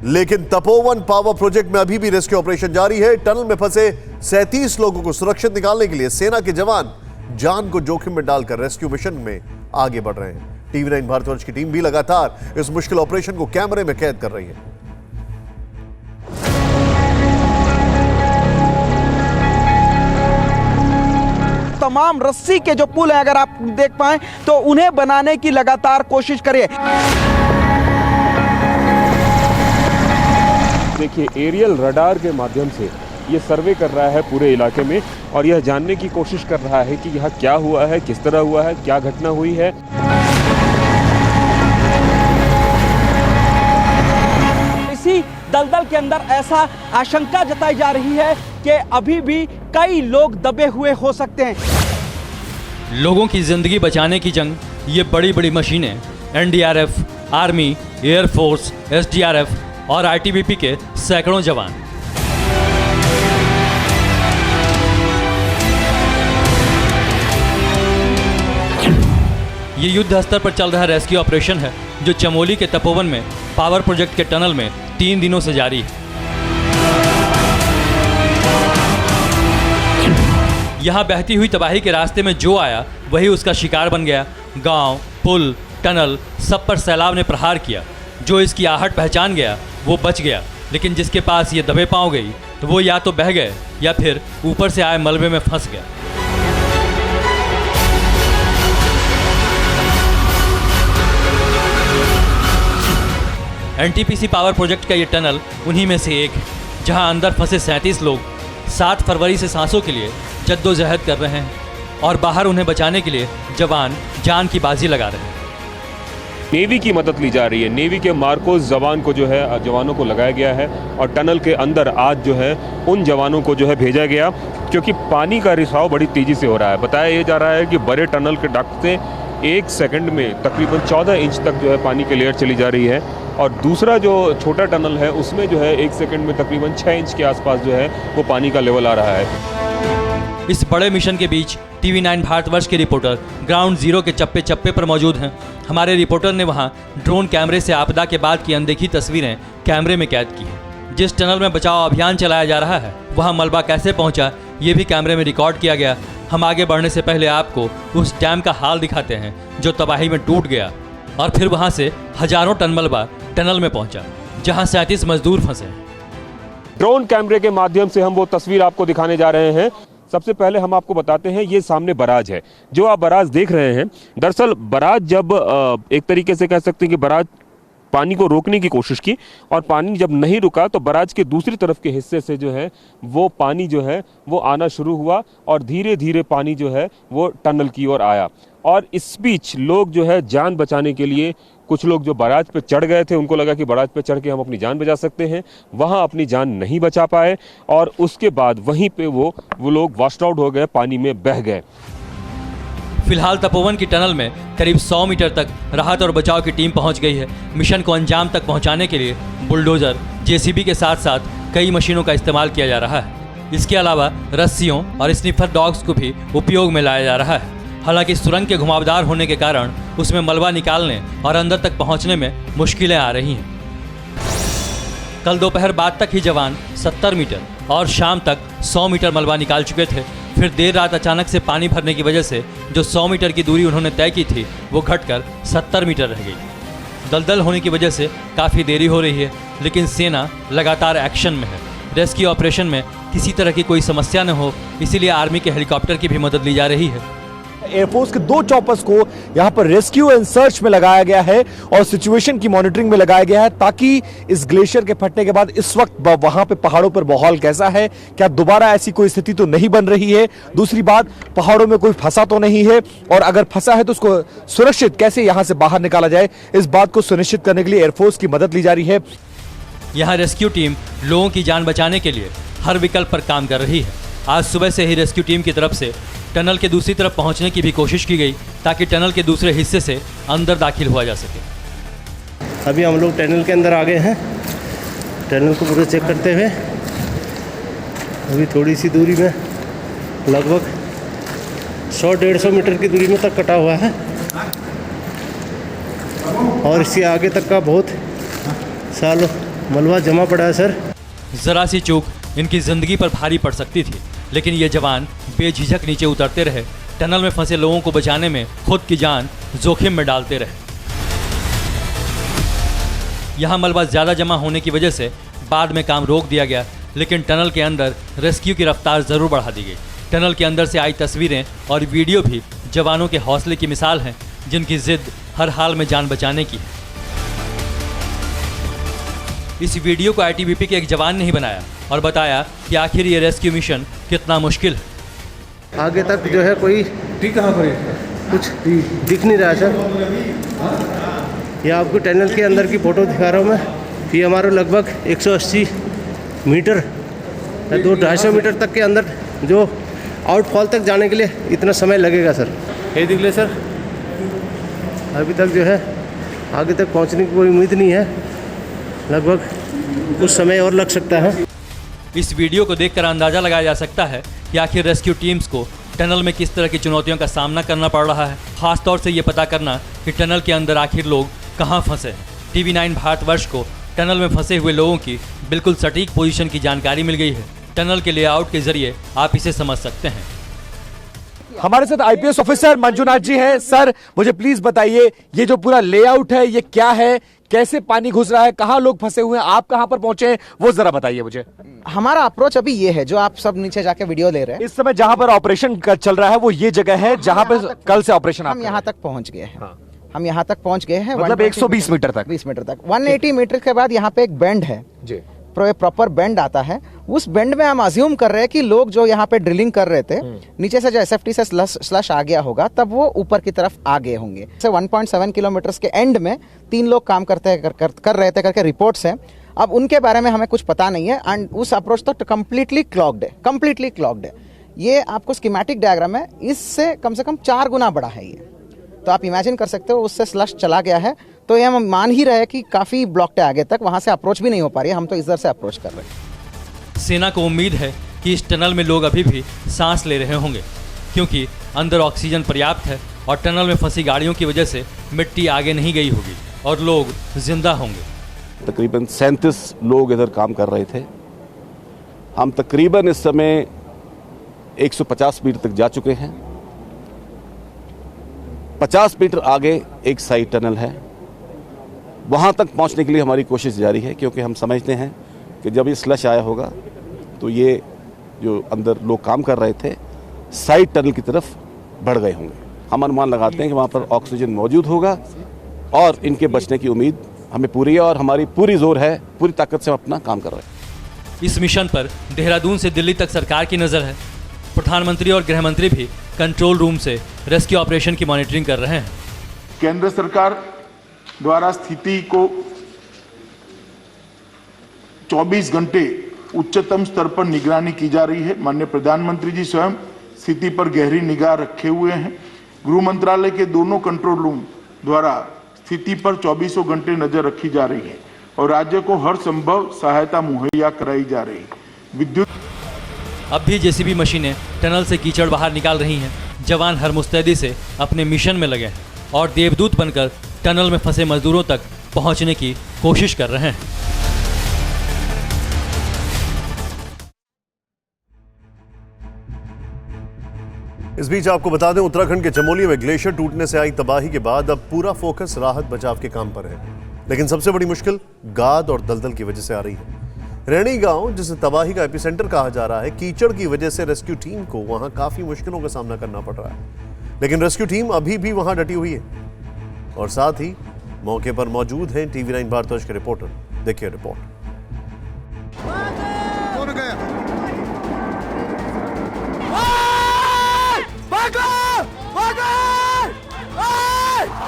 लेकिन Tapovan power project में अभी भी रेस्क्यू ऑपरेशन जारी है। टनल में फंसे 37 लोगों को सुरक्षित निकालने के लिए सेना के जवान जान को जोखिम में डालकर रेस्क्यू मिशन में आगे बढ़ रहे हैं। टीवी 9 भारतवर्ष की टीम भी लगातार इस मुश्किल ऑपरेशन को कैमरे में कैद कर रही है। तमाम रस्सी के जो पुल है, अगर आप देख पाएं तो उन्हें बनाने की लगातार कोशिश करें। देखिए, एरियल रडार के माध्यम से ये सर्वे कर रहा है पूरे इलाके में और यह जानने की कोशिश कर रहा है कि यहाँ क्या हुआ है, किस तरह हुआ है, क्या घटना हुई है। इसी दलदल के अंदर ऐसा आशंका जताई जा रही है कि अभी भी कई लोग दबे हुए हो सकते हैं। लोगों की जिंदगी बचाने की जंग, ये बड़ी बड़ी मशीनें एनडीआरएफ, आर्मी, एयरफोर्स, एसडीआरएफ और आईटीबीपी के सैकड़ों जवान। ये युद्ध स्तर पर चल रहा रेस्क्यू ऑपरेशन है जो चमोली के तपोवन में पावर प्रोजेक्ट के टनल में 3 दिनों से जारी है। यहाँ बहती हुई तबाही के रास्ते में जो आया वही उसका शिकार बन गया। गांव, पुल, टनल, सब पर सैलाब ने प्रहार किया। जो इसकी आहट पहचान गया वो बच गया, लेकिन जिसके पास ये दबे पांव गई तो वो या तो बह गए या फिर ऊपर से आए मलबे में फंस गया। एनटीपीसी पावर प्रोजेक्ट का ये टनल उन्हीं में से एक है जहां अंदर फंसे 37 लोग 7 फरवरी से सांसों के लिए जद्दोजहद कर रहे हैं और बाहर उन्हें बचाने के लिए जवान जान की बाजी लगा रहे हैं। नेवी की मदद ली जा रही है। नेवी के मार्कोस जवान को जो है जवानों को लगाया गया है और टनल के अंदर आज जो है उन जवानों को जो है भेजा गया, क्योंकि पानी का रिसाव बड़ी तेज़ी से हो रहा है। बताया ये जा रहा है कि बड़े टनल के डक्ट से 1 सेकंड में तकरीबन 14 इंच तक जो है पानी की लेयर चली जा रही है और दूसरा जो छोटा टनल है उसमें जो है 1 सेकंड में तकरीबन 6 इंच के आसपास जो है वो पानी का लेवल आ रहा है। इस बड़े मिशन के बीच टीवी 9 भारतवर्ष के रिपोर्टर ग्राउंड जीरो के चप्पे चप्पे पर मौजूद हैं। हमारे रिपोर्टर ने वहां ड्रोन कैमरे से आपदा के बाद की अनदेखी तस्वीरें कैमरे में कैद की हैं। जिस टनल में बचाव अभियान चलाया जा रहा है वहां मलबा कैसे पहुंचा ये भी कैमरे में रिकॉर्ड किया गया। हम आगे बढ़ने से पहले आपको उस डैम का हाल दिखाते हैं जो तबाही में टूट गया और फिर वहां से हजारों टन मलबा टनल में पहुंचा जहां 37 मजदूर फंसे। ड्रोन कैमरे के माध्यम से हम वो तस्वीर आपको दिखाने जा रहे हैं। सबसे पहले हम आपको बताते हैं, ये सामने बराज है जो आप बराज देख रहे हैं। दरअसल बराज जब एक तरीके से कह सकते हैं कि बराज पानी को रोकने की कोशिश की और पानी जब नहीं रुका तो बराज के दूसरी तरफ के हिस्से से जो है वो पानी जो है वो आना शुरू हुआ और धीरे धीरे पानी जो है वो टनल की ओर आया। और इस बीच लोग जो है जान बचाने के लिए, कुछ लोग जो बराज पे चढ़ गए थे उनको लगा कि बराज पे चढ़ के हम अपनी जान बचा सकते हैं, वहाँ अपनी जान नहीं बचा पाए और उसके बाद वहीं पे वो लोग वॉश्ड आउट हो गए, पानी में बह गए। फिलहाल तपोवन की टनल में करीब 100 मीटर तक राहत और बचाव की टीम पहुंच गई है। मिशन को अंजाम तक पहुंचाने के लिए बुलडोजर, जेसीबी के साथ साथ कई मशीनों का इस्तेमाल किया जा रहा है। इसके अलावा रस्सियों और स्निफर डॉग्स को भी उपयोग में लाया जा रहा है। हालांकि सुरंग के घुमावदार होने के कारण उसमें मलबा निकालने और अंदर तक पहुंचने में मुश्किलें आ रही हैं। कल दोपहर बाद तक ही जवान 70 मीटर और शाम तक 100 मीटर मलबा निकाल चुके थे। फिर देर रात अचानक से पानी भरने की वजह से जो 100 मीटर की दूरी उन्होंने तय की थी वो घटकर 70 मीटर रह गई। दलदल होने की वजह से काफ़ी देरी हो रही है, लेकिन सेना लगातार एक्शन में है। रेस्क्यू ऑपरेशन में किसी तरह की कोई समस्या न हो, इसीलिए आर्मी के हेलीकॉप्टर की भी मदद ली जा रही है। एयरफोर्स के 2 चॉपर्स को यहां पर रेस्क्यू एंड सर्च में लगाया गया है और सिचुएशन की मॉनिटरिंग में लगाया गया है ताकि इस ग्लेशियर के फटने के बाद इस वक्त वहां पे पहाड़ों पर माहौल कैसा है, क्या दोबारा ऐसी कोई स्थिति तो नहीं बन रही है। दूसरी बात, पहाड़ों में कोई फंसा तो नहीं है और अगर फंसा है तो उसको सुरक्षित कैसे यहां से बाहर निकाला जाए, इस बात को सुनिश्चित करने के लिए एयरफोर्स की मदद ली जा रही है। यहाँ रेस्क्यू टीम लोगों की जान बचाने के लिए हर विकल्प पर काम कर रही है। आज सुबह से ही रेस्क्यू टीम की तरफ से टनल के दूसरी तरफ पहुंचने की भी कोशिश की गई ताकि टनल के दूसरे हिस्से से अंदर दाखिल हुआ जा सके। अभी हम लोग टनल के अंदर आ गए हैं। टनल को पूरा चेक करते हुए अभी थोड़ी सी दूरी में लगभग 100-150 मीटर की दूरी में तक कटा हुआ है और इसके आगे तक का बहुत सालों मलबा जमा पड़ा है सर। जरा सी चूक इनकी जिंदगी पर भारी पड़ सकती थी, लेकिन ये जवान बेझिझक नीचे उतरते रहे, टनल में फंसे लोगों को बचाने में खुद की जान जोखिम में डालते रहे। यहाँ मलबा ज़्यादा जमा होने की वजह से बाद में काम रोक दिया गया, लेकिन टनल के अंदर रेस्क्यू की रफ्तार ज़रूर बढ़ा दी गई। टनल के अंदर से आई तस्वीरें और वीडियो भी जवानों के हौसले की मिसाल हैं, जिनकी जिद हर हाल में जान बचाने की है। इस वीडियो को आईटीबीपी के एक जवान ने ही बनाया और बताया कि आखिर ये रेस्क्यू मिशन कितना मुश्किल है। आगे तक जो है कोई कहाँ पर कुछ दिख नहीं रहा सर। ये आपको टनल के अंदर की फ़ोटो दिखा रहा हूँ मैं। ये हमारा लगभग 180 मीटर या 200-250 मीटर तक के अंदर जो आउटफॉल तक जाने के लिए इतना समय लगेगा सर। ये देख ले सर, अभी तक जो है आगे तक पहुंचने की कोई उम्मीद नहीं है, लगभग कुछ समय और लग सकता है। इस वीडियो को देखकर अंदाज़ा लगाया जा सकता है कि आखिर रेस्क्यू टीम्स को टनल में किस तरह की चुनौतियों का सामना करना पड़ रहा है। खासतौर से ये पता करना कि टनल के अंदर आखिर लोग कहाँ फंसे हैं। TV9 भारतवर्ष को टनल में फंसे हुए लोगों की बिल्कुल सटीक पोजीशन की जानकारी मिल गई है। टनल के लेआउट के जरिए आप इसे समझ सकते हैं। हमारे साथ आईपीएस ऑफिसर मंजुनाथ जी हैं। सर, मुझे प्लीज बताइए, ये जो पूरा लेआउट है ये क्या है, कैसे पानी घुस रहा है, कहाँ लोग फंसे हुए हैं, आप कहाँ पर पहुंचे हैं, वो जरा बताइए मुझे। हमारा अप्रोच अभी ये है जो आप सब नीचे जाके वीडियो ले रहे हैं। इस समय जहां पर ऑपरेशन चल रहा है वो ये जगह है जहां पर कल से ऑपरेशन हम यहाँ तक पहुंच गए हैं। हम यहाँ तक पहुंच गए हैं, मतलब 120 मीटर तक। 20 मीटर तक 180 मीटर के बाद यहाँ पे एक बेंड है जी, प्रॉपर बेंड आता है। उस बेंड में हम अज्यूम कर रहे हैं कि लोग जो यहाँ पे ड्रिलिंग कर रहे थे, नीचे से जो एसएफटी से स्लश आ गया होगा, तब वो ऊपर की तरफ आ गए होंगे। 1.7 किलोमीटर के एंड में 3 लोग काम कर रहे थे करके रिपोर्ट्स हैं। अब उनके बारे में हमें कुछ पता नहीं है एंड उस अप्रोच तो कंप्लीटली क्लॉग्ड है। ये आपको स्कीमेटिक डायग्राम है, इससे कम से कम 4 गुना बड़ा है ये, तो आप इमेजिन कर सकते हो। उससे स्लश चला गया है, तो ये हम मान ही रहे कि काफ़ी ब्लॉक्ड है आगे तक, वहाँ से अप्रोच भी नहीं हो पा रही है। हम तो इधर से अप्रोच कर रहे हैं। सेना को उम्मीद है कि इस टनल में लोग अभी भी सांस ले रहे होंगे, क्योंकि अंदर ऑक्सीजन पर्याप्त है और टनल में फंसी गाड़ियों की वजह से मिट्टी आगे नहीं गई होगी और लोग जिंदा होंगे। तकरीबन 37 लोग इधर काम कर रहे थे। हम तकरीबन इस समय 150 मीटर तक जा चुके हैं। 50 मीटर आगे एक साइड टनल है, वहाँ तक पहुँचने के लिए हमारी कोशिश जारी है, क्योंकि हम समझते हैं कि जब ये स्लश आया होगा तो ये जो अंदर लोग काम कर रहे थे साइड टनल की तरफ बढ़ गए होंगे। हम अनुमान लगाते हैं कि वहाँ पर ऑक्सीजन मौजूद होगा और इनके बचने की उम्मीद हमें पूरी है और हमारी पूरी जोर है, पूरी ताकत से हम अपना काम कर रहे हैं। इस मिशन पर देहरादून से दिल्ली तक सरकार की नज़र है। प्रधानमंत्री और गृह मंत्री भी कंट्रोल रूम से रेस्क्यू ऑपरेशन की मॉनिटरिंग कर रहे हैं। केंद्र सरकार द्वारा स्थिति को 24 घंटे उच्चतम स्तर पर निगरानी की जा रही है। माननीय प्रधानमंत्री जी स्वयं स्थिति पर गहरी निगाह रखे हुए हैं। गृह मंत्रालय के दोनों कंट्रोल रूम द्वारा स्थिति पर 24 घंटे नजर रखी जा रही है और राज्य को हर संभव सहायता मुहैया कराई जा रही है। विद्युत अब भी जेसीबी मशीनें टनल से कीचड़ बाहर निकाल रही हैं। जवान हर मुस्तैदी से अपने मिशन में लगे हैं और देवदूत बनकर टनल में फंसे मजदूरों तक पहुंचने की कोशिश कर रहे हैं। इस बीच आपको बता दें, उत्तराखंड के चमोली में ग्लेशियर टूटने से आई तबाही के बाद अब पूरा फोकस राहत बचाव के काम पर है। लेकिन सबसे बड़ी मुश्किल गाद और दलदल की वजह से आ रही है। रैणी गांव, जिसे तबाही का एपिसेंटर कहा जा रहा है, कीचड़ की वजह से रेस्क्यू टीम को वहां काफी मुश्किलों का सामना करना पड़ रहा है। लेकिन रेस्क्यू टीम अभी भी वहां डटी हुई है और साथ ही मौके पर मौजूद हैं TV9 भारतवर्ष के रिपोर्टर। देखिए रिपोर्ट।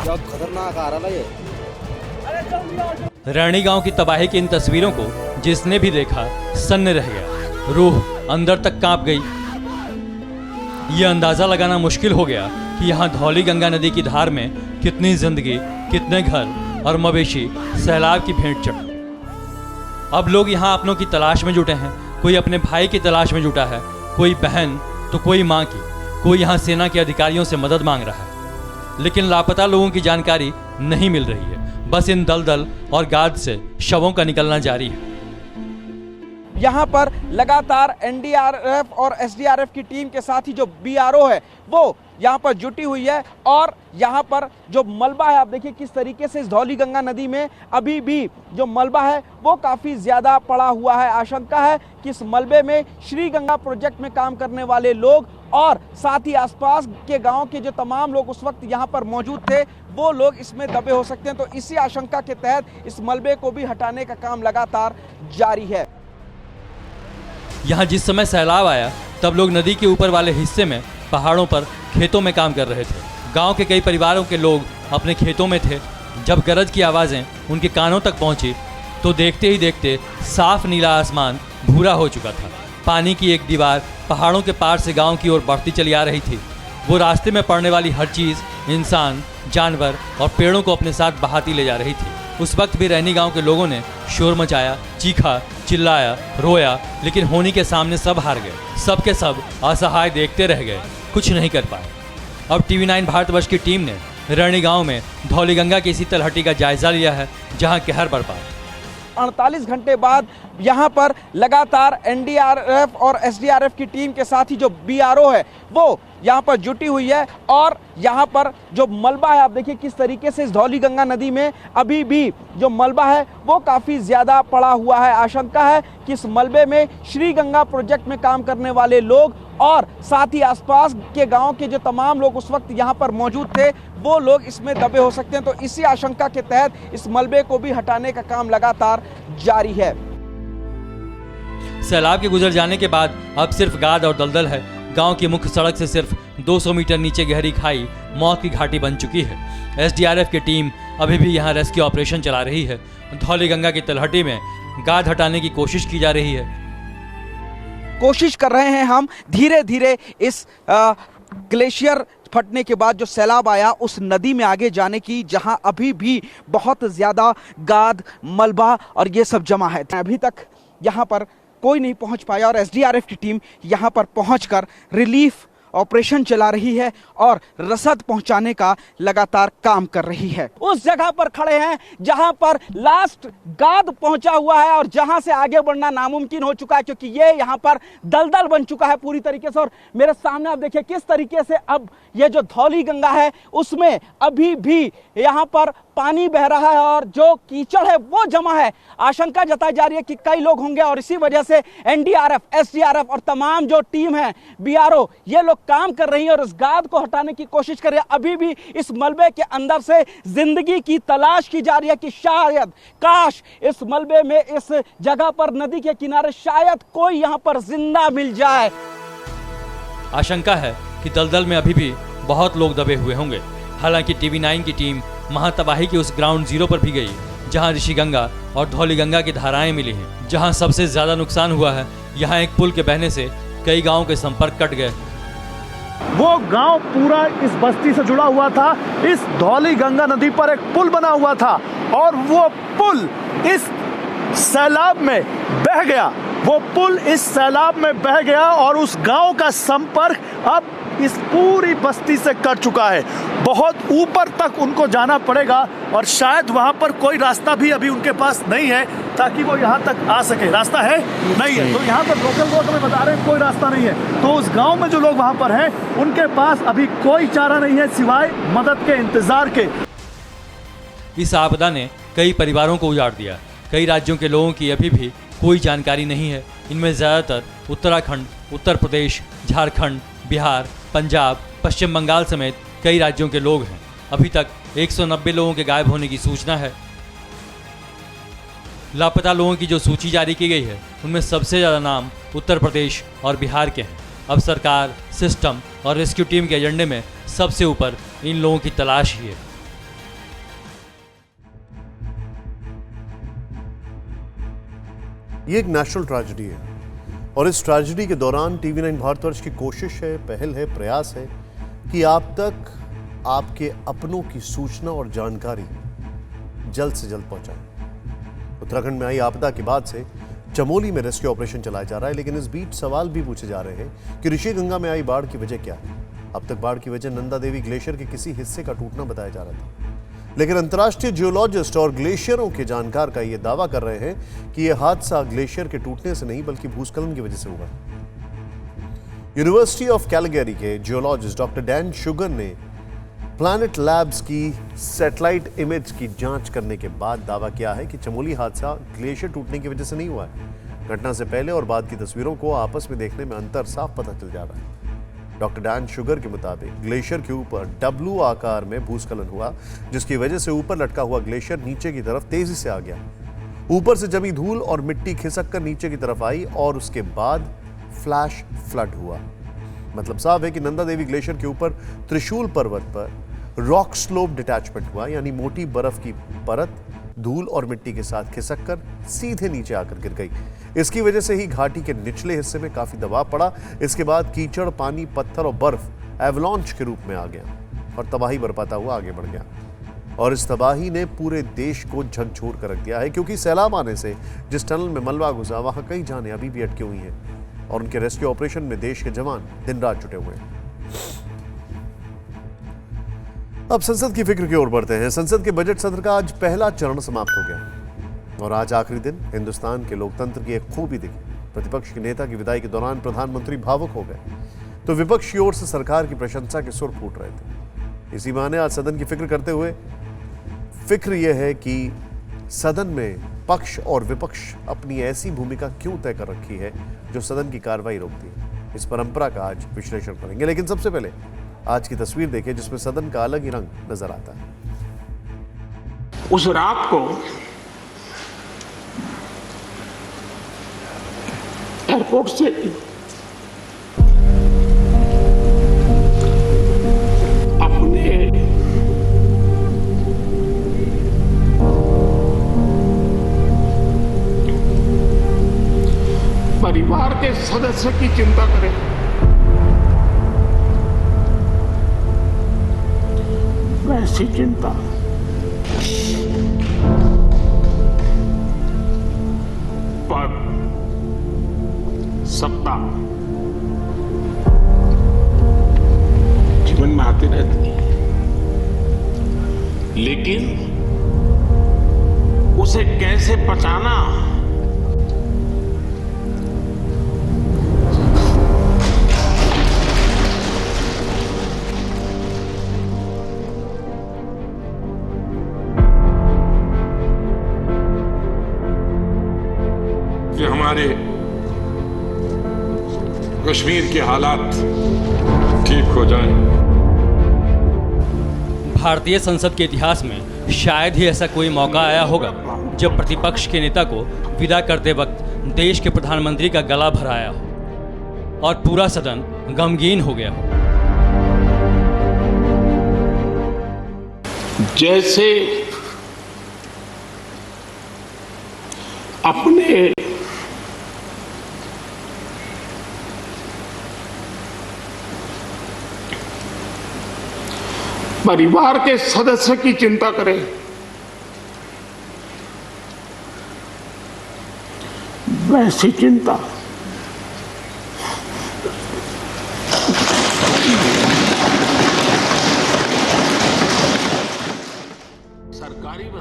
खतरनाक आ रहा है। रैणी गांव की तबाही की इन तस्वीरों को जिसने भी देखा सन्न रह गया, रूह अंदर तक कांप गई। यह अंदाजा लगाना मुश्किल हो गया कि यहाँ धौली गंगा नदी की धार में कितनी जिंदगी, कितने घर और मवेशी सैलाब की भेंट चढ़े। अब लोग यहाँ अपनों की तलाश में जुटे हैं। कोई अपने भाई की तलाश में जुटा है, कोई बहन तो कोई माँ की, कोई यहाँ सेना के अधिकारियों से मदद मांग रहा है। लेकिन लापता लोगों की जानकारी नहीं मिल रही है। बस इन दलदल और गाद से शवों का निकलना जारी है। यहाँ पर लगातार एनडीआरएफ और एसडीआरएफ की टीम के साथ ही जो बीआरओ है वो यहाँ पर जुटी हुई है और यहाँ पर जो मलबा है, आप देखिए किस तरीके से इस धौलीगंगा नदी में अभी भी जो मलबा है वो काफ़ी ज़्यादा पड़ा हुआ है। आशंका है कि इस मलबे में श्री गंगा प्रोजेक्ट में काम करने वाले लोग और साथ ही आसपास के गांव के जो तमाम लोग उस वक्त यहाँ पर मौजूद थे वो लोग इसमें दबे हो सकते हैं। तो इसी आशंका के तहत इस मलबे को भी हटाने का काम लगातार जारी है। यहाँ जिस समय सैलाब आया तब लोग नदी के ऊपर वाले हिस्से में पहाड़ों पर खेतों में काम कर रहे थे। गांव के कई परिवारों के लोग अपने खेतों में थे। जब गरज की आवाज़ें उनके कानों तक पहुंची तो देखते ही देखते साफ नीला आसमान भूरा हो चुका था। पानी की एक दीवार पहाड़ों के पार से गांव की ओर बढ़ती चली आ रही थी। वो रास्ते में पड़ने वाली हर चीज़, इंसान, जानवर और पेड़ों को अपने साथ बहाती ले जा रही थी। उस वक्त भी रैनी गांव के लोगों ने शोर मचाया, चीखा, चिल्लाया, रोया, लेकिन होनी के सामने सब हार गए। सब के सब असहाय देखते रह गए, कुछ नहीं कर पाए। अब TV9 भारतवर्ष की टीम ने रैनी गांव में धौलीगंगा की इसी तलहटी का जायजा लिया है जहां कहर बरपा। 48 घंटे बाद यहाँ पर लगातार एनडीआरएफ और एसडीआरएफ की टीम के साथ ही जो बीआरओ है वो यहाँ पर जुटी हुई है और यहाँ पर जो मलबा है, आप देखिए किस तरीके से इस धौलीगंगा नदी में अभी भी जो मलबा है वो काफ़ी ज़्यादा पड़ा हुआ है। आशंका है कि इस मलबे में श्री गंगा प्रोजेक्ट में काम करने वाले लोग और साथ ही आसपास के गांव के जो तमाम लोग उस वक्त यहाँ पर मौजूद थे वो लोग इसमें दबे हो सकते हैं। तो इसी आशंका के तहत इस मलबे को भी हटाने का काम लगातार जारी है। सैलाब के गुजर जाने के बाद अब सिर्फ गाद और दलदल है। गांव की मुख्य सड़क से सिर्फ 200 मीटर नीचे गहरी खाई मौत की घाटी बन चुकी है। एसडीआरएफ की टीम अभी भी यहां रेस्क्यू ऑपरेशन चला रही है। धौलीगंगा की तलहटी में गाद हटाने की कोशिश की जा रही है। कोशिश कर रहे हैं हम धीरे धीरे इस ग्लेशियर फटने के बाद जो सैलाब आया उस नदी में आगे जाने की, जहां अभी भी बहुत ज़्यादा गाद, मलबा और ये सब जमा है। अभी तक यहाँ पर कोई नहीं पहुंच पाया और एसडीआरएफ की टीम यहां पर पहुंचकर रिलीफ ऑपरेशन चला रही है और रसद पहुंचाने का लगातार काम कर रही है। उस जगह पर खड़े हैं जहां पर लास्ट गाद पहुंचा हुआ है और जहां से आगे बढ़ना नामुमकिन हो चुका है क्योंकि ये यहां पर दलदल बन चुका है पूरी तरीके से। और मेरे सामने आप देखिए किस तरीके से अब ये जो धौलीगंगा है उसमें अभी भी यहां पर पानी बह रहा है और जो कीचड़ है वो जमा है। आशंका जताई जा रही है कि कई लोग होंगे और इसी वजह से एनडीआरएफ, एसडीआरएफ और तमाम जो टीम है, बीआरओ, ये लोग काम कर रही है और इस गाद को हटाने की कोशिश कर रही है। अभी भी इस मलबे के अंदर से जिंदगी की तलाश की जा रही है कि शायद, काश इस मलबे में, इस जगह पर, नदी के किनारे शायद कोई यहाँ पर जिंदा मिल जाए। आशंका है कि दलदल में अभी भी बहुत लोग दबे हुए होंगे। हालांकि TV9 की टीम महातबाही के उस ग्राउंड जीरो पर भी गई जहां ऋषिगंगा और धौलीगंगा की धाराएं मिली हैं। जहां सबसे ज्यादा नुकसान हुआ है, यहां एक पुल के बहने से कई गांवों के संपर्क कट गए। वो गांव पूरा इस बस्ती से जुड़ा हुआ था। इस धौलीगंगा नदी पर एक पुल बना हुआ था और वो पुल इस सैलाब में बह गया। वो पुल इस सैलाब में बह गया और उस गांव का संपर्क अब इस पूरी बस्ती से कट चुका है। बहुत ऊपर तक उनको जाना पड़ेगा और शायद वहां पर कोई रास्ता भी अभी उनके पास नहीं है ताकि वो यहाँ तक आ सके। रास्ता है? नहीं है। तो यहाँ पर लोकल लोग हमें बता रहे हैं कोई रास्ता नहीं है। तो उस गांव में जो लोग वहां पर हैं उनके पास अभी कोई चारा नहीं है सिवाय मदद के इंतजार के। इस आपदा ने कई परिवारों को उजाड़ दिया। कई राज्यों के लोगों की अभी भी कोई जानकारी नहीं है। इनमें ज़्यादातर उत्तराखंड, उत्तर प्रदेश, झारखंड, बिहार, पंजाब, पश्चिम बंगाल समेत कई राज्यों के लोग हैं। अभी तक 190 लोगों के गायब होने की सूचना है। लापता लोगों की जो सूची जारी की गई है उनमें सबसे ज़्यादा नाम उत्तर प्रदेश और बिहार के हैं। अब सरकार, सिस्टम और रेस्क्यू टीम के एजेंडे में सबसे ऊपर इन लोगों की तलाश ही है। ये एक नेशनल ट्रेजेडी है और इस ट्रेजेडी के दौरान TV9 भारतवर्ष की कोशिश है, पहल है, प्रयास है कि आप तक आपके अपनों की सूचना और जानकारी जल्द से जल्द पहुंचाएं। उत्तराखंड में आई आपदा के बाद से चमोली में रेस्क्यू ऑपरेशन चलाया जा रहा है, लेकिन इस बीच सवाल भी पूछे जा रहे हैं कि ऋषिगंगा में आई बाढ़ की वजह क्या है। अब तक बाढ़ की वजह नंदा देवी ग्लेशियर के किसी हिस्से का टूटना बताया जा रहा था, लेकिन अंतर्राष्ट्रीय जियोलॉजिस्ट और ग्लेशियरों के जानकार का यह दावा कर रहे हैं कि यह हादसा ग्लेशियर के टूटने से नहीं बल्कि भूस्खलन की वजह से हुआ। यूनिवर्सिटी ऑफ कैलगरी के जियोलॉजिस्ट डॉक्टर डैन शुगर ने प्लैनेट लैब्स की सैटेलाइट इमेज की जांच करने के बाद दावा किया है कि चमोली हादसा ग्लेशियर टूटने की वजह से नहीं हुआ है। घटना से पहले और बाद की तस्वीरों को आपस में देखने में अंतर साफ पता चल जा रहा है। डॉक्टर डैन शुगर के मुताबिक ग्लेशियर के ऊपर डब्लू आकार में भूस्खलन हुआ, जिसकी वजह से ऊपर लटका हुआ ग्लेशियर नीचे की तरफ तेजी से आ गया। ऊपर से जमी धूल और मिट्टी खिसक कर नीचे की तरफ आई और उसके बाद फ्लैश फ्लड हुआ। मतलब साफ है कि नंदा देवी ग्लेशियर के ऊपर त्रिशूल पर्वत पर रॉक स्लोप डिटैचमेंट हुआ, यानी मोटी बर्फ की परत धूल और मिट्टी के साथ खिसक कर सीधे नीचे आकर गिर गई। इसकी वजह से ही घाटी के निचले हिस्से में काफी दबाव पड़ा। इसके बाद कीचड़, पानी, पत्थर और बर्फ एवलांच के रूप में आ गया और तबाही बरपाता हुआ आगे बढ़ गया। और इस तबाही ने पूरे देश को झकझोर कर रख दिया है, क्योंकि सैलाब आने से जिस टनल में मलबा घुसा वहां कई जानें अभी भी अटकी हुई हैं और उनके रेस्क्यू ऑपरेशन में देश के जवान दिन रात जुटे हुए हैं। अब संसद की फिक्र की ओर बढ़ते हैं। संसद के बजट सत्र का आज पहला चरण समाप्त हो गया और आज आखिरी दिन हिंदुस्तान के लोकतंत्र की एक खूबी दिखी। प्रतिपक्ष के नेता की विदाई के दौरान प्रधानमंत्री भावुक हो गए तो विपक्ष की ओर से सरकार की प्रशंसा के सुर फूट रहे थे। इसी बहाने आज सदन की फिक्र करते हुए फिक्र यह है कि सदन में पक्ष और विपक्ष अपनी ऐसी भूमिका क्यों तय कर रखी है जो सदन की कार्रवाई रोकती है। इस परंपरा का आज विश्लेषण करेंगे, लेकिन सबसे पहले आज की तस्वीर देखें जिसमें सदन का अलग ही रंग नजर आता है। उस रात को एयरपोर्ट से अपने परिवार के सदस्य की चिंता करें, वैसी चिंता पद, सत्ता जीवन में आती रहती है, लेकिन उसे कैसे पचाना, कि हमारे कश्मीर के हालात ठीक हो जाएं। भारतीय संसद के इतिहास में शायद ही ऐसा कोई मौका आया होगा जब प्रतिपक्ष के नेता को विदा करते वक्त देश के प्रधानमंत्री का गला भराया हो और पूरा सदन गमगीन हो गया हो। जैसे अपने परिवार के सदस्य की चिंता करें, वैसी चिंता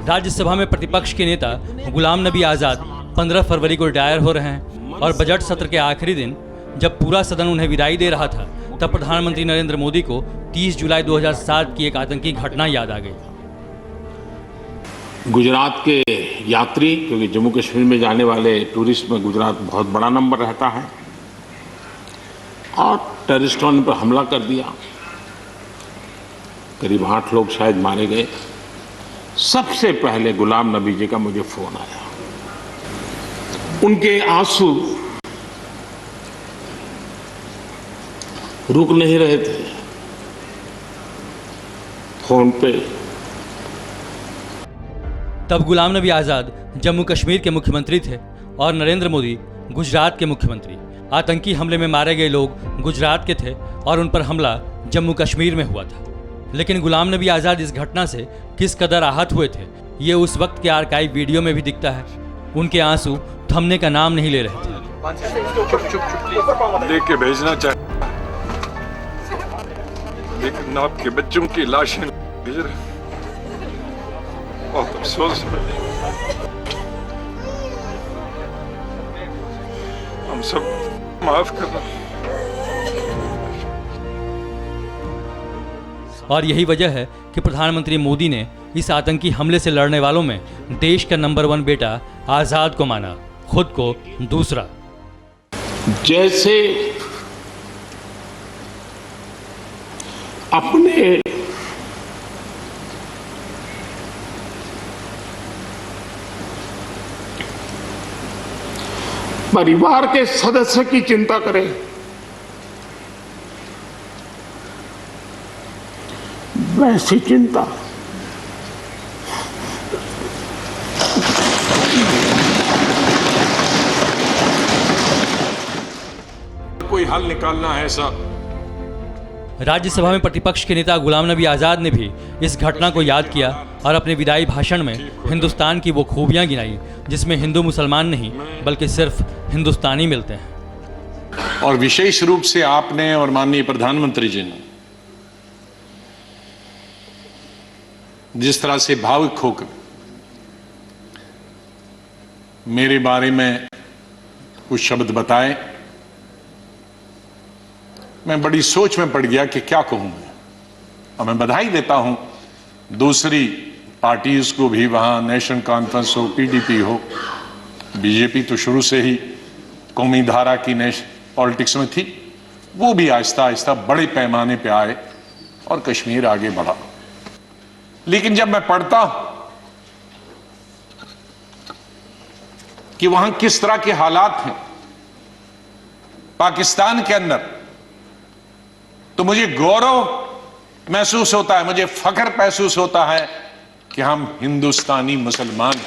राज्यसभा में प्रतिपक्ष के नेता गुलाम नबी आज़ाद 15 फरवरी को रिटायर हो रहे हैं और बजट सत्र के आखिरी दिन जब पूरा सदन उन्हें विदाई दे रहा था तब प्रधानमंत्री नरेंद्र मोदी को 30 जुलाई 2007 की एक आतंकी घटना याद आ गई। गुजरात के यात्री, क्योंकि जम्मू कश्मीर में जाने वाले टूरिस्ट में गुजरात बहुत बड़ा नंबर रहता है, और टेररिस्टों ने पर हमला कर दिया, करीब 8 लोग शायद मारे गए। सबसे पहले गुलाम नबी जी का मुझे फोन आया, उनके आंसू रुक नहीं रहे थे। फोन पे तब गुलाम नबी आज़ाद जम्मू कश्मीर के मुख्यमंत्री थे और नरेंद्र मोदी गुजरात के मुख्यमंत्री। आतंकी हमले में मारे गए लोग गुजरात के थे और उन पर हमला जम्मू कश्मीर में हुआ था। लेकिन गुलाम नबी आज़ाद इस घटना से किस कदर आहत हुए थे ये उस वक्त के आर्काइव वीडियो में भी दिखता है। उनके आंसू थमने का नाम नहीं ले रहे थे। देख के भेजना चाहिए, लेकिन आपके बच्चों की लाशें भेज रहे। बहुत अफसोस है। हम सब माफ करना। और यही वजह है कि प्रधानमंत्री मोदी ने इस आतंकी हमले से लड़ने वालों में देश का नंबर 1 बेटा आजाद को माना, खुद को दूसरा। जैसे अपने परिवार के सदस्य की चिंता करें, वैसी चिंता कोई हल निकालना है ऐसा। राज्यसभा में प्रतिपक्ष के नेता गुलाम नबी आज़ाद ने भी इस घटना को याद किया और अपने विदाई भाषण में हिंदुस्तान की वो खूबियां गिनाई जिसमें हिंदू मुसलमान नहीं बल्कि सिर्फ हिंदुस्तानी मिलते हैं। और विशेष रूप से आपने और माननीय प्रधानमंत्री जी ने जिस तरह से भावुक होकर मेरे बारे में कुछ शब्द बताए, मैं बड़ी सोच में पड़ गया कि क्या कहूं मैं। और मैं बधाई देता हूं दूसरी पार्टीज को भी, वहां नेशनल कॉन्फ्रेंस हो, पीडीपी हो, बीजेपी तो शुरू से ही कौमी धारा की पॉलिटिक्स में थी, वो भी आहिस्ता आहिस्ता बड़े पैमाने पे आए और कश्मीर आगे बढ़ा। लेकिन जब मैं पढ़ता हूं कि वहां किस तरह के हालात हैं पाकिस्तान के अंदर, तो मुझे गौरव महसूस होता है, मुझे फख्र महसूस होता है कि हम हिंदुस्तानी मुसलमान हैं।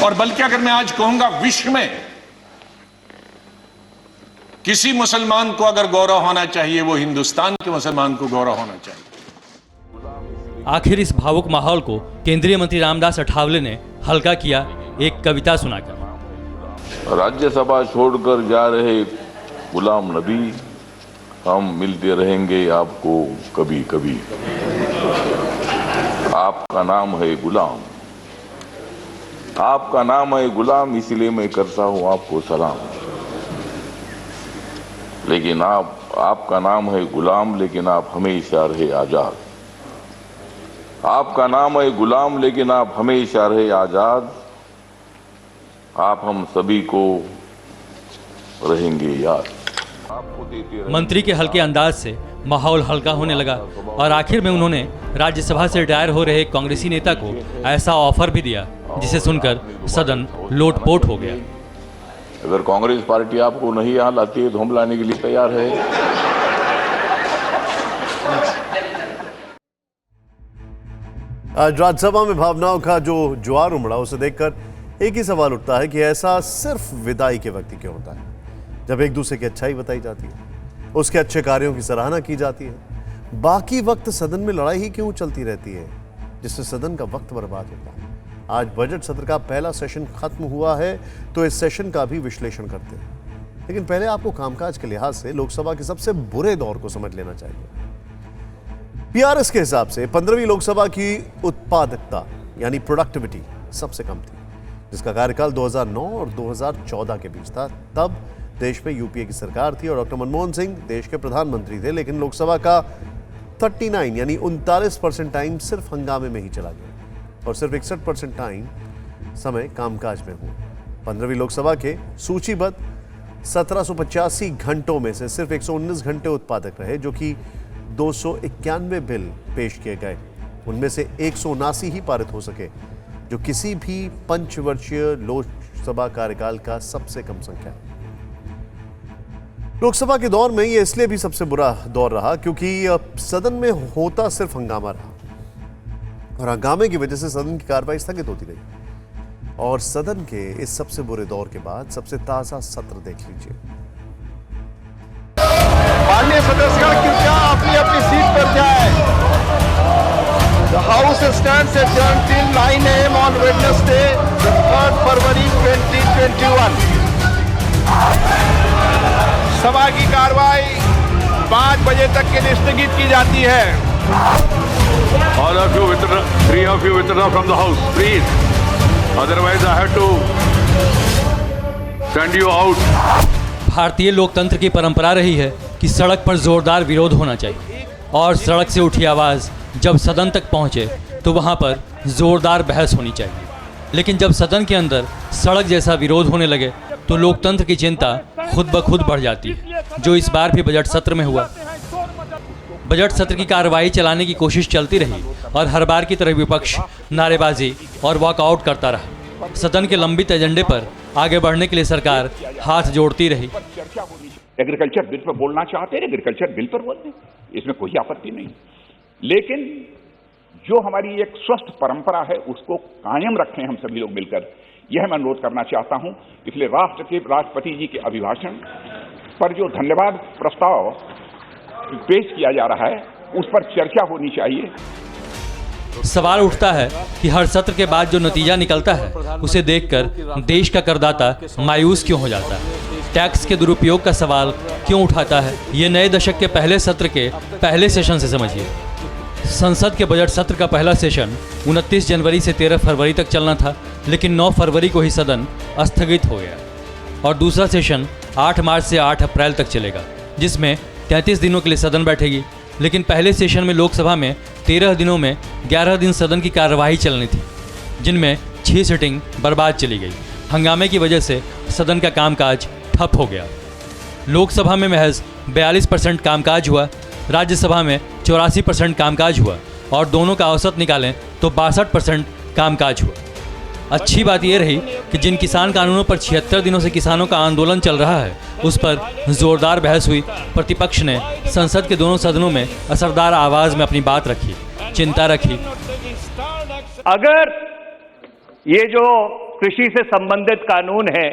और बल्कि अगर मैं आज कहूंगा विश्व में किसी मुसलमान को अगर गौरव होना चाहिए, वो हिंदुस्तान के मुसलमान को गौरव होना चाहिए। आखिर इस भावुक माहौल को केंद्रीय मंत्री रामदास अठावले ने हल्का किया एक कविता सुनाकर। राज्यसभा छोड़कर जा रहे गुलाम नबी, हम मिलते रहेंगे आपको कभी कभी। आपका नाम है गुलाम, आपका नाम है गुलाम, इसलिए मैं करता हूं आपको सलाम। लेकिन आपका नाम है गुलाम, लेकिन आप हमेशा रहे आजाद। आपका नाम है गुलाम, लेकिन आप हमेशा रहे आजाद। आप हम सभी को रहेंगे याद। मंत्री के हल्के अंदाज से माहौल हल्का होने लगा और आखिर में उन्होंने राज्यसभा से रिटायर हो रहे कांग्रेसी नेता को ऐसा ऑफर भी दिया जिसे सुनकर सदन लोटपोट हो गया। अगर कांग्रेस पार्टी आपको नहीं यहाँ लाती है तो हम लाने के लिए तैयार है। आज राज्यसभा में भावनाओं का जो ज्वार उमड़ा, उसे देखकर एक ही सवाल उठता है कि ऐसा सिर्फ विदाई के वक्त ही क्यों होता है, जब एक दूसरे की अच्छाई बताई जाती है, उसके अच्छे कार्यों की सराहना की जाती है। बाकी वक्त सदन में लड़ाई ही क्यों चलती रहती है, जिससे सदन का वक्त बर्बाद होता है। आज बजट सत्र का पहला सेशन खत्म हुआ है, तो इस सेशन का भी विश्लेषण करते हैं। लेकिन पहले आपको कामकाज के लिहाज से लोकसभा के सबसे बुरे दौर को समझ लेना चाहिए। पीआरएस के हिसाब से 15वीं लोकसभा की उत्पादकता यानी प्रोडक्टिविटी सबसे कम थी, जिसका कार्यकाल 2009 और 2014 के बीच था। तब देश में यूपीए की सरकार थी और डॉक्टर मनमोहन सिंह देश के प्रधानमंत्री थे। लेकिन लोकसभा का 39 यानी 39% टाइम सिर्फ हंगामे में ही चला गया और सिर्फ 61% टाइम समय कामकाज में हुआ। 15वीं लोकसभा के सूचीबद्ध 1785 घंटों में से सिर्फ 119 घंटे उत्पादक रहे, जो कि 291 बिल पेश किए गए। उनमें से 179 ही पारित हो सके, जो किसी भी पंचवर्षीय लोकसभा कार्यकाल का सबसे कम संख्या है। लोकसभा के दौर में ये इसलिए भी सबसे बुरा दौर रहा क्योंकि सदन में होता सिर्फ हंगामा रहा और हंगामे की वजह से सदन की कार्रवाई स्थगित होती रही। और सदन के इस सबसे बुरे दौर के बाद सबसे ताजा सत्र देख लीजिए। माननीय सदस्यगण कृपया अपनी अपनी सीट पर जाएं। The House stands adjourned till 9 AM on Wednesday, the 3rd February 2021. सभा की कार्रवाई 5 बजे तक के लिए स्थगित की जाती है। All of you withdraw, 3 of you withdraw from the house, please. Otherwise, I have to send you out. भारतीय लोकतंत्र की परंपरा रही है कि सड़क पर जोरदार विरोध होना चाहिए और सड़क से उठी आवाज़ जब सदन तक पहुंचे तो वहां पर जोरदार बहस होनी चाहिए। लेकिन जब सदन के अंदर सड़क जैसा विरोध होने लगे तो लोकतंत्र की चिंता खुद ब खुद बढ़ जाती है, जो इस बार भी बजट सत्र में हुआ। बजट सत्र की कार्रवाई चलाने की कोशिश चलती रही और हर बार की तरह विपक्ष नारेबाजी और वॉकआउट करता रहा। सदन के लंबित एजेंडे पर आगे बढ़ने के लिए सरकार हाथ जोड़ती रही। एग्रीकल्चर बिल पर बोलना चाहते हैं, एग्रीकल्चर बिल पर बोल दें, इसमें कोई आपत्ति नहीं। लेकिन जो हमारी एक स्वस्थ परंपरा है उसको कायम रखें हम सभी लोग मिलकर, यह मैं अनुरोध करना चाहता हूं। इसलिए राष्ट्र के राष्ट्रपति जी के अभिभाषण पर जो धन्यवाद प्रस्ताव पेश किया जा रहा है उस पर चर्चा होनी चाहिए। सवाल उठता है कि हर सत्र के बाद जो नतीजा निकलता है उसे देखकर देश का करदाता मायूस क्यों हो जाता है, टैक्स के दुरुपयोग का सवाल क्यों उठाता है। ये नए दशक के पहले सत्र के पहले सेशन से समझिए। संसद के बजट सत्र का पहला सेशन 29 जनवरी से 13 फरवरी तक चलना था, लेकिन 9 फरवरी को ही सदन स्थगित हो गया और दूसरा सेशन 8 मार्च से 8 अप्रैल तक चलेगा, जिसमें 33 दिनों के लिए सदन बैठेगी। लेकिन पहले सेशन में लोकसभा में 13 दिनों में 11 दिन सदन की कार्यवाही चलनी थी, जिनमें 6 सिटिंग बर्बाद चली गई। हंगामे की वजह से सदन का कामकाज ठप हो गया। लोकसभा में महज 42% कामकाज हुआ, राज्यसभा में 84% कामकाज हुआ और दोनों का औसत निकालें तो 62% कामकाज हुआ। अच्छी बात यह रही कि जिन किसान कानूनों पर 76 दिनों से किसानों का आंदोलन चल रहा है उस पर जोरदार बहस हुई। प्रतिपक्ष ने संसद के दोनों सदनों में असरदार आवाज में अपनी बात रखी, चिंता रखी। अगर ये जो कृषि से संबंधित कानून है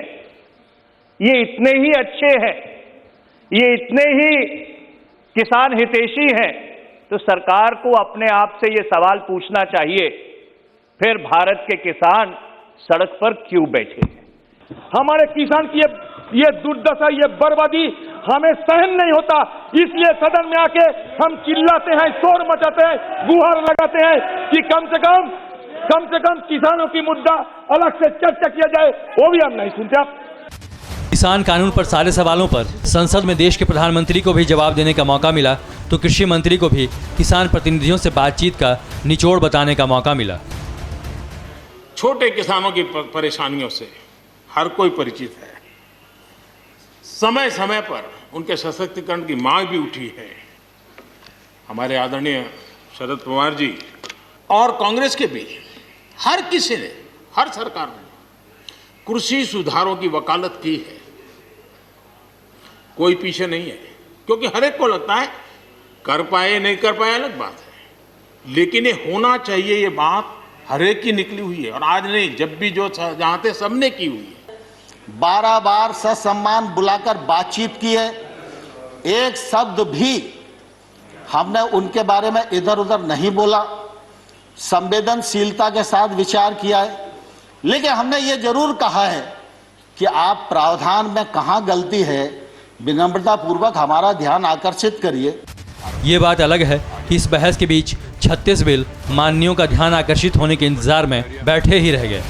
ये इतने ही अच्छे हैं, ये इतने ही किसान हितैषी हैं, तो सरकार को अपने आप से ये सवाल पूछना चाहिए, फिर भारत के किसान सड़क पर क्यों बैठे हैं? हमारे किसान की ये दुर्दशा, ये बर्बादी हमें सहन नहीं होता, इसलिए सदन में आके हम चिल्लाते हैं, शोर मचाते हैं, गुहार लगाते हैं कि कम से कम किसानों की मुद्दा अलग से चर्चा किया जाए, वो भी हम नहीं सुनते। आप किसान कानून पर सारे सवालों पर संसद में देश के प्रधानमंत्री को भी जवाब देने का मौका मिला तो कृषि मंत्री को भी किसान प्रतिनिधियों से बातचीत का निचोड़ बताने का मौका मिला। छोटे किसानों की परेशानियों से हर कोई परिचित है। समय समय पर उनके सशक्तिकरण की मांग भी उठी है। हमारे आदरणीय शरद पवार जी और कांग्रेस के भी हर किसी ने, हर सरकार ने कृषि सुधारों की वकालत की है। कोई पीछे नहीं है, क्योंकि हर एक को लगता है कर पाए नहीं कर पाए अलग बात है, लेकिन ये होना चाहिए, ये बात हर एक की निकली हुई है और आज नहीं, जब भी जो चाहते सबने की हुई है। 12 बार ससम्मान बुलाकर बातचीत की है, एक शब्द भी हमने उनके बारे में इधर उधर नहीं बोला, संवेदनशीलता के साथ विचार किया है। लेकिन हमने ये जरूर कहा है कि आप प्रावधान में कहां गलती है, विनम्रता पूर्वक हमारा ध्यान आकर्षित करिए। ये बात अलग है कि इस बहस के बीच 36 बिल माननीयों का ध्यान आकर्षित होने के इंतजार में बैठे ही रह गए।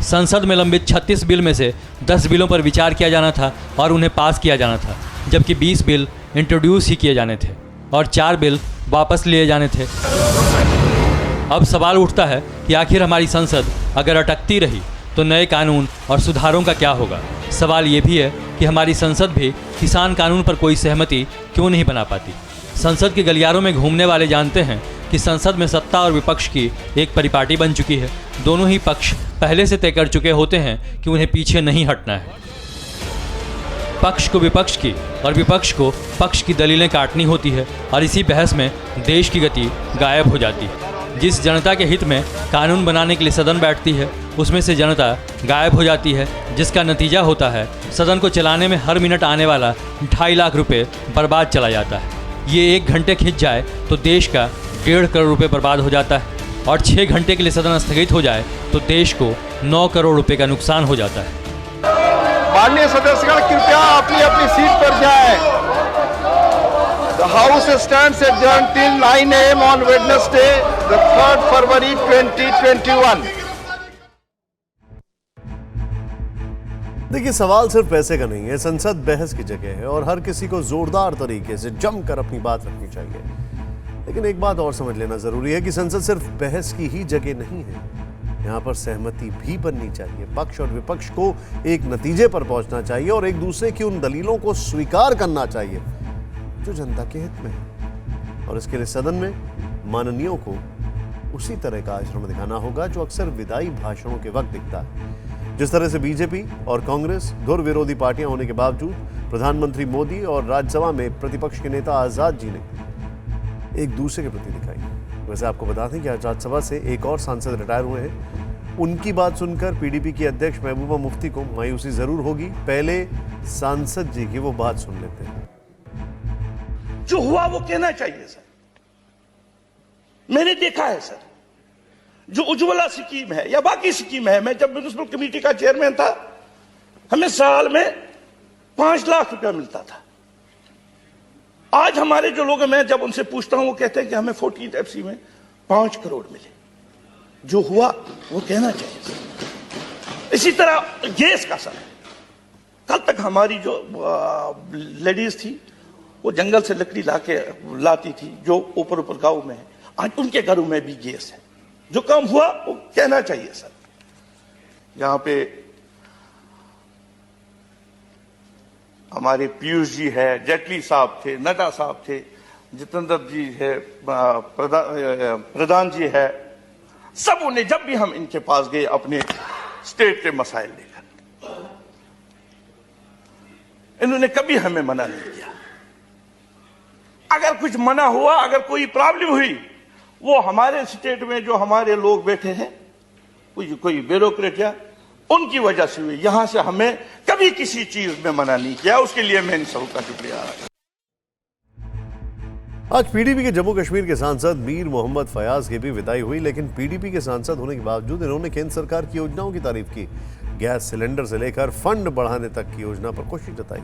संसद में लंबित 36 बिल में से 10 बिलों पर विचार किया जाना था और उन्हें पास किया जाना था, जबकि 20 बिल इंट्रोड्यूस ही किए जाने थे और 4 बिल वापस लिए जाने थे। अब सवाल उठता है कि आखिर हमारी संसद अगर अटकती रही तो नए कानून और सुधारों का क्या होगा। सवाल ये भी है कि हमारी संसद भी किसान कानून पर कोई सहमति क्यों नहीं बना पाती। संसद के गलियारों में घूमने वाले जानते हैं कि संसद में सत्ता और विपक्ष की एक परिपाटी बन चुकी है। दोनों ही पक्ष पहले से तय कर चुके होते हैं कि उन्हें पीछे नहीं हटना है। पक्ष को विपक्ष की और विपक्ष को पक्ष की दलीलें काटनी होती है और इसी बहस में देश की गति गायब हो जाती है। जिस जनता के हित में कानून बनाने के लिए सदन बैठती है उसमें से जनता गायब हो जाती है, जिसका नतीजा होता है सदन को चलाने में हर मिनट आने वाला 2.5 लाख रुपए बर्बाद चला जाता है। ये 1 घंटे खिंच जाए तो देश का 1.5 करोड़ रुपए बर्बाद हो जाता है और 6 घंटे के लिए सदन स्थगित हो जाए तो देश को 9 करोड़ रुपए का नुकसान हो जाता है। माननीय सदस्यगण कृपया अपनी अपनी सीट पर जाएं। The House stands adjourned till 9 a.m. on Wednesday, the 3rd February 2021. देखिए, सवाल सिर्फ पैसे का नहीं है। संसद बहस की जगह है और हर किसी को जोरदार तरीके से जमकर अपनी बात रखनी चाहिए। लेकिन एक बात और समझ लेना जरूरी है कि संसद सिर्फ बहस की ही जगह नहीं है। यहाँ पर सहमति भी बननी चाहिए। पक्ष और विपक्ष को एक नतीजे पर पहुंचना चाहिए और एक दूसरे की उन दलीलों को स्वीकार करना चाहिए जो जनता के हित में है। और इसके लिए सदन में माननीयों को उसी तरह का आचरण दिखाना होगा जो अक्सर विदाई भाषणों के वक्त दिखता है। जिस तरह से बीजेपी और कांग्रेस धुर विरोधी पार्टियां होने के बावजूद प्रधानमंत्री मोदी और राज्यसभा में प्रतिपक्ष के नेता आजाद जी ने एक दूसरे के प्रति दिखाई। वैसे आपको बता दें कि आज राज्यसभा से एक और सांसद रिटायर हुए हैं। उनकी बात सुनकर पीडीपी की अध्यक्ष महबूबा मुफ्ती को मायूसी जरूर होगी। पहले सांसद जी की वो बात सुन लेते हैं। जो हुआ वो कहना चाहिए सर। मैंने देखा है सर, जो उज्ज्वला स्कीम है या बाकी स्कीम है, मैं जब म्युनिसिपल कमेटी का चेयरमैन था, हमें साल में 5 लाख रुपया मिलता था। आज हमारे जो लोग हैं, मैं जब उनसे पूछता हूं वो कहते हैं कि हमें 14th FC में 5 करोड़ मिले। जो हुआ वो कहना चाहिए सर। इसी तरह गैस का सर, कल तक हमारी जो लेडीज थी वो जंगल से लकड़ी लाती थी जो ऊपर ऊपर गांव में है, आज उनके घरों में भी गैस है। जो काम हुआ वो कहना चाहिए सर। यहां पे हमारे पीयूष जी है, जेटली साहब थे, नड्डा साहब थे, जितेंद्र जी है, प्रधान जी है, सब उन्हें जब भी हम इनके पास गए अपने स्टेट के मसाइल लेकर, इन्होंने कभी हमें मना नहीं किया। अगर कुछ मना हुआ, अगर कोई प्रॉब्लम हुई, वो हमारे स्टेट में जो हमारे लोग बैठे हैं, कोई ब्यूरोक्रेट या उनकी वजह से हुई। यहां से हमें कभी किसी चीज में मना नहीं किया। उसके लिए मैं इन सबका शुक्रिया। आज पीडीपी के जम्मू कश्मीर के सांसद मीर मोहम्मद फयाज की भी विदाई हुई, लेकिन पीडीपी के सांसद होने के बावजूद इन्होंने केंद्र सरकार की योजनाओं की तारीफ की। गैस सिलेंडर से लेकर फंड बढ़ाने तक की योजना पर खुशी जताई।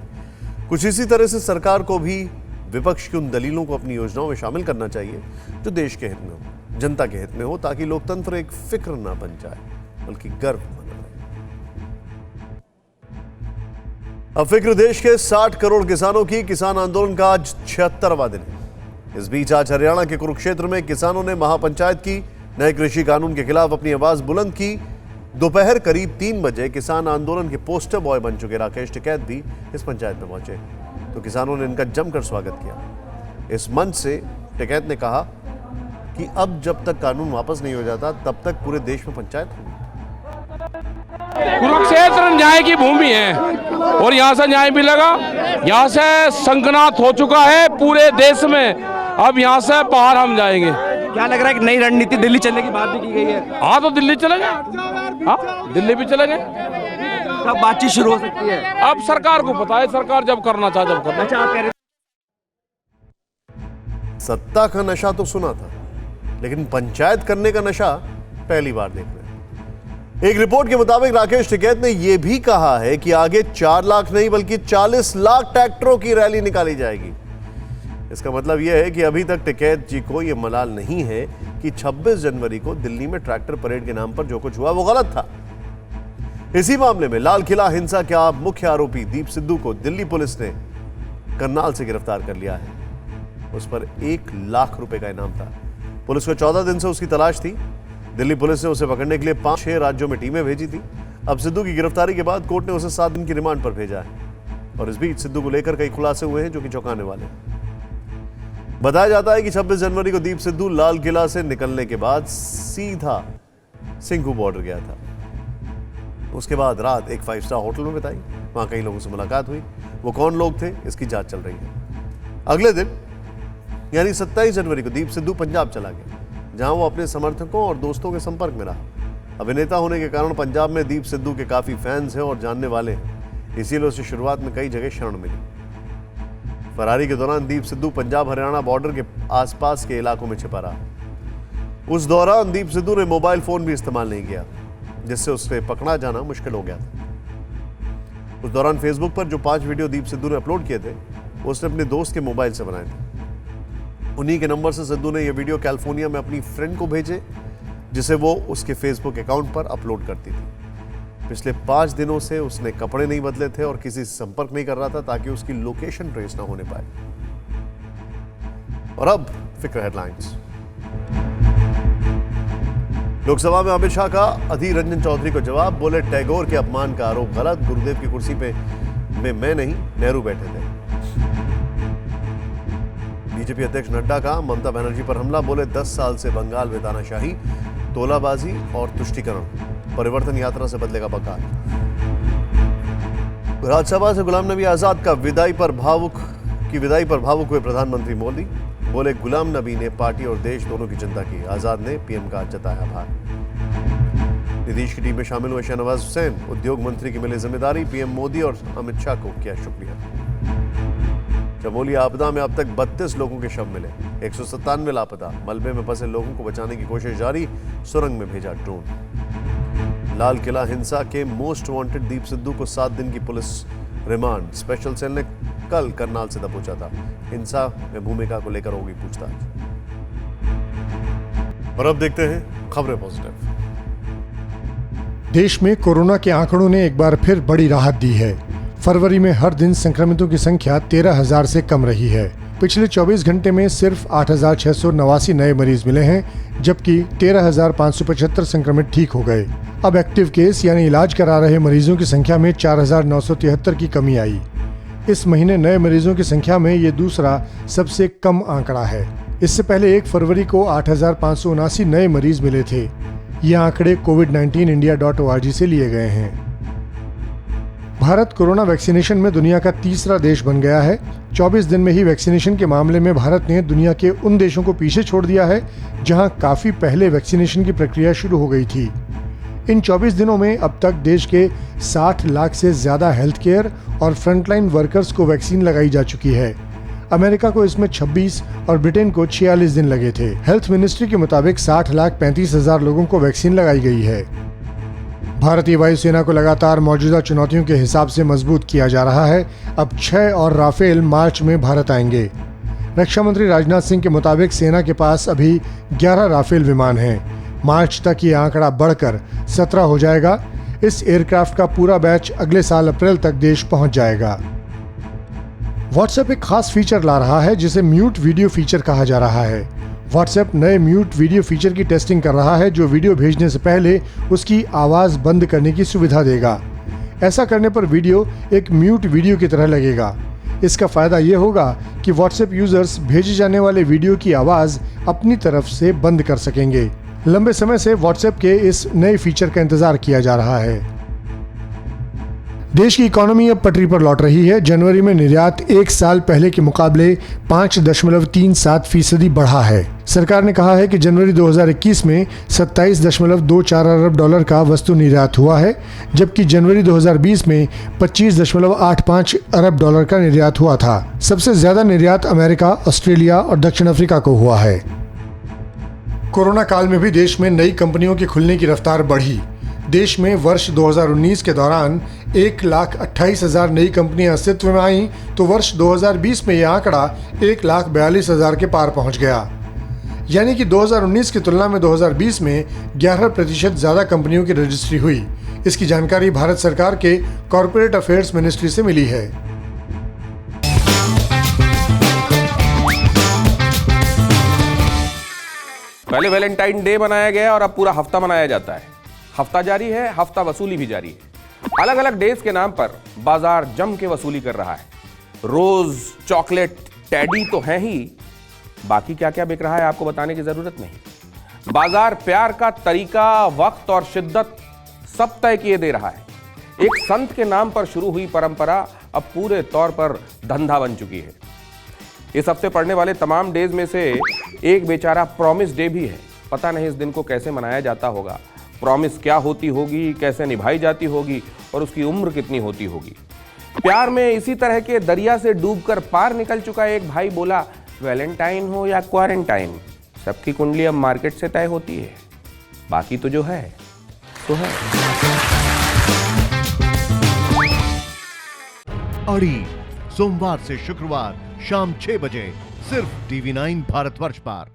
कुछ इसी तरह से सरकार को भी विपक्ष की उन दलीलों को अपनी योजनाओं में शामिल करना चाहिए जो देश के हित में हो, जनता के हित में हो, ताकि लोकतंत्र एक फिक्र ना बन जाए बल्कि गर्व बना रहे। अब फिक्र देश के 60 करोड़ किसानों की। किसान आंदोलन का आज 76वां दिन है। इस बीच आज हरियाणा के कुरुक्षेत्र में किसानों ने महापंचायत की। नए कृषि कानून के खिलाफ अपनी आवाज बुलंद की। दोपहर करीब 3 बजे किसान आंदोलन के पोस्टर बॉय बन चुके राकेश टिकैत भी इस पंचायत में पहुंचे, तो किसानों ने इनका जमकर स्वागत किया। इस मंच से टिकैत ने कहा कि अब जब तक कानून वापस नहीं हो जाता तब तक पूरे देश में पंचायत होगी। कुरुक्षेत्र न्याय की भूमि है और यहाँ से न्याय मिलेगा। यहाँ से संकनात हो चुका है पूरे देश में, अब यहाँ से बाहर हम जाएंगे। क्या लग रहा है कि नई रणनीति दिल्ली चलने की बात भी की गई है? हाँ, तो दिल्ली चलेंगे। हाँ, दिल्ली भी चलेंगे। कब बातचीत शुरू हो सकती है? अब सरकार को पता है, सरकार जब करना चाहे जब करना चाहे। सत्ता का नशा तो सुना था, लेकिन पंचायत करने का नशा पहली बार देख रहे हैं। एक रिपोर्ट के मुताबिक राकेश टिकैत ने यह भी कहा है कि आगे 4 लाख नहीं बल्कि 40 लाख ट्रैक्टरों की रैली निकाली जाएगी। इसका मतलब यह है कि अभी तक टिकैत जी को यह मलाल नहीं है कि 26 जनवरी को दिल्ली में ट्रैक्टर परेड के नाम पर जो कुछ हुआ वो गलत था। इसी मामले में लाल किला हिंसा के मुख्य आरोपी दीप सिद्धू को दिल्ली पुलिस ने करनाल से गिरफ्तार कर लिया है। उस पर 1 लाख रुपए का इनाम था। पुलिस को 14 दिन से उसकी तलाश थी। दिल्ली पुलिस ने उसे पकड़ने के लिए 5-6 राज्यों में टीमें भेजी थी। अब सिद्धू की गिरफ्तारी के बाद कोर्ट ने उसे 7 दिन की रिमांड पर भेजा है। और इस बीच सिद्धू को लेकर कई खुलासे हुए हैं जो कि चौंकाने वाले हैं। बताया जाता है कि 26 जनवरी को दीप सिद्धू लाल किला से निकलने के बाद सीधा सिंघू बॉर्डर गया था। उसके बाद रात एक 5 स्टार होटल में बिताई। वहां कई लोगों से मुलाकात हुई। वो कौन लोग थे, इसकी जांच चल रही है। अगले दिन यानी 27 जनवरी को दीप सिद्धू पंजाब चला गया, जहां वो अपने समर्थकों और दोस्तों के संपर्क में रहा। अभिनेता होने के कारण पंजाब में दीप सिद्धू के काफी फैंस हैं और जानने वाले हैं, इसीलिए उसे शुरुआत में कई जगह शरण मिली। फरारी के दौरान दीप सिद्धू पंजाब हरियाणा बॉर्डर के आसपास के इलाकों में छिपा रहा। उस दौरान दीप सिद्धू ने मोबाइल फोन भी इस्तेमाल नहीं किया, जिससे उससे पकड़ा जाना मुश्किल हो गया था। उस दौरान फेसबुक पर जो 5 वीडियो दीप सिद्धू ने अपलोड किए थे, उसने अपने दोस्त के मोबाइल से बनाए थे। उन्हीं के नंबर से सिद्धू ने यह वीडियो कैलिफोर्निया में अपनी फ्रेंड को भेजे, जिसे वो उसके फेसबुक अकाउंट पर अपलोड करती थी। पिछले 5 दिनों से उसने कपड़े नहीं बदले थे और किसी से संपर्क नहीं कर रहा था ताकि उसकी लोकेशन ट्रेस ना होने पाए। और अब फिक्र हेडलाइंस। लोकसभा में अमित शाह का अधीर रंजन चौधरी को जवाब, बोले टैगोर के अपमान का आरोप गलत, गुरुदेव की कुर्सी पे मैं नहीं नेहरू बैठे थे। बीजेपी अध्यक्ष नड्डा का ममता बनर्जी पर हमला, बोले 10 साल से बंगाल में तानाशाही, तोलाबाजी और तुष्टीकरण, परिवर्तन यात्रा से बदलेगा बंगाल। राज्यसभा से गुलाम नबी आजाद का विदाई पर भावुक हुए प्रधानमंत्री मोदी, बोले गुलाम नबी ने पार्टी और देश दोनों की चिंता की, आजाद ने पीएम का जताया आभार। नीतीश की टीम में शामिल हुए शहनवाज हुसैन, उद्योग मंत्री की मिली जिम्मेदारी, पीएम मोदी और अमित शाह को किया शुक्रिया। चमोली आपदा में अब तक 32 लोगों के शव मिले, 197 लापता, मलबे में फंसे लोगों को बचाने की कोशिश जारी, सुरंग में भेजा ड्रोन। लाल किला हिंसा के मोस्ट वांटेड दीप सिद्धू को 7 दिन की पुलिस रिमांड, स्पेशल सेल ने कल करनाल से दबोचा था, हिंसा में भूमिका को लेकर होगी पूछताछ। और अब देखते हैं खबरें पॉजिटिव। देश में कोरोना के आंकड़ों ने एक बार फिर बड़ी राहत दी है। फरवरी में हर दिन संक्रमितों की संख्या 13,000 से कम रही है। पिछले 24 घंटे में सिर्फ 8,689 नए मरीज मिले हैं, जबकि 13,575 संक्रमित ठीक हो गए। अब एक्टिव केस यानी इलाज करा रहे मरीजों की संख्या में 4,973 की कमी आई। इस महीने नए मरीजों की संख्या में ये दूसरा सबसे कम आंकड़ा है। इससे पहले 1 फरवरी को 8,579 नए मरीज मिले थे। ये आंकड़े covid19india.org से लिए गए हैं। भारत कोरोना वैक्सीनेशन में दुनिया का तीसरा देश बन गया है। 24 दिन में ही वैक्सीनेशन के मामले में भारत ने दुनिया के उन देशों को पीछे छोड़ दिया है जहां काफी पहले वैक्सीनेशन की प्रक्रिया शुरू हो गई थी। इन 24 दिनों में अब तक देश के 60 लाख से ज्यादा हेल्थ केयर और फ्रंटलाइन वर्कर्स को वैक्सीन लगाई जा चुकी है। अमेरिका को इसमें 26 और ब्रिटेन को 46 दिन लगे थे। हेल्थ मिनिस्ट्री के मुताबिक 60,35,000 लोगों को वैक्सीन लगाई गई है। भारतीय वायुसेना को लगातार मौजूदा चुनौतियों के हिसाब से मजबूत किया जा रहा है। अब 6 और राफेल मार्च में भारत आएंगे। रक्षा मंत्री राजनाथ सिंह के मुताबिक सेना के पास अभी 11 राफेल विमान हैं। मार्च तक ये आंकड़ा बढ़कर 17 हो जाएगा। इस एयरक्राफ्ट का पूरा बैच अगले साल अप्रैल तक देश पहुंच जाएगा। व्हाट्सएप एक खास फीचर ला रहा है जिसे म्यूट वीडियो फीचर कहा जा रहा है। व्हाट्सएप नए म्यूट वीडियो फीचर की टेस्टिंग कर रहा है जो वीडियो भेजने से पहले उसकी आवाज बंद करने की सुविधा देगा। ऐसा करने पर वीडियो एक म्यूट वीडियो की तरह लगेगा। इसका फायदा ये होगा कि व्हाट्सएप यूजर्स भेजे जाने वाले वीडियो की आवाज अपनी तरफ से बंद कर सकेंगे। लंबे समय से व्हाट्सएप के इस नए फीचर का इंतजार किया जा रहा है। देश की इकोनॉमी अब पटरी पर लौट रही है। जनवरी में निर्यात 1 साल पहले के मुकाबले 5.37% बढ़ा है। सरकार ने कहा है कि जनवरी 2021 में 27.24 अरब डॉलर का वस्तु निर्यात हुआ है, जबकि जनवरी 2020 में 25.85 अरब डॉलर का निर्यात हुआ था। सबसे ज्यादा निर्यात अमेरिका, ऑस्ट्रेलिया और दक्षिण अफ्रीका को हुआ है। कोरोना काल में भी देश में नई कंपनियों के खुलने की रफ्तार बढ़ी। देश में वर्ष 2019 के दौरान 1,28,000 नई कंपनियां अस्तित्व में आईं, तो वर्ष 2020 में यह आंकड़ा 1,42,000 के पार पहुंच गया। यानी कि 2019 की तुलना में 2020 में 11% ज्यादा कंपनियों की रजिस्ट्री हुई। इसकी जानकारी भारत सरकार के कॉर्पोरेट अफेयर्स मिनिस्ट्री से मिली है। पहले वैलेंटाइन डे मनाया गया और अब पूरा हफ्ता मनाया जाता है। हफ्ता जारी है, हफ्ता वसूली भी जारी है। अलग अलग डेज के नाम पर बाजार जम के वसूली कर रहा है। रोज, चॉकलेट, टेडी तो है ही, बाकी क्या क्या बिक रहा है आपको बताने की जरूरत नहीं। बाजार प्यार का तरीका, वक्त और शिद्दत सब तय किए दे रहा है। एक संत के नाम पर शुरू हुई परंपरा अब पूरे तौर पर धंधा बन चुकी है। इस हफ्ते पड़ने वाले तमाम डेज में से एक बेचारा प्रॉमिस डे भी है। पता नहीं इस दिन को कैसे मनाया जाता होगा, प्रॉमिस क्या होती होगी, कैसे निभाई जाती होगी और उसकी उम्र कितनी होती होगी। प्यार में इसी तरह के दरिया से डूबकर पार निकल चुका एक भाई बोला, वैलेंटाइन हो या क्वारंटाइन, सबकी कुंडली अब मार्केट से तय होती है, बाकी तो जो है तो है। अड़ी सोमवार से शुक्रवार शाम 6 बजे सिर्फ TV9 भारतवर्ष पर।